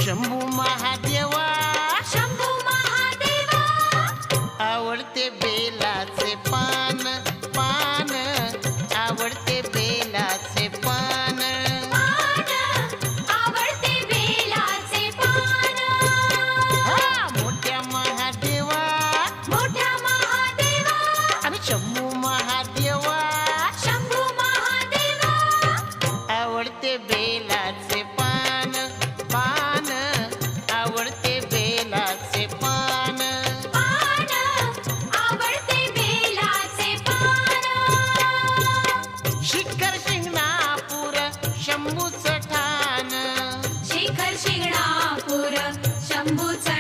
शंभू महादेवा शंभू महादेवा आवडते बेलाचे पान पान आवडते बेलाचे पान आवडते बेलाचे पान हा मोठ्या महादेवा आणि शंभू महादेवा शंभू महादेवा आवडते बेलाचे पान पान आवडते बेलाचे पान आवडते बेलाचे पान शिखर शिंगणापूर शंभूचं ठाण शिखर शिंगणापूर शंभूचं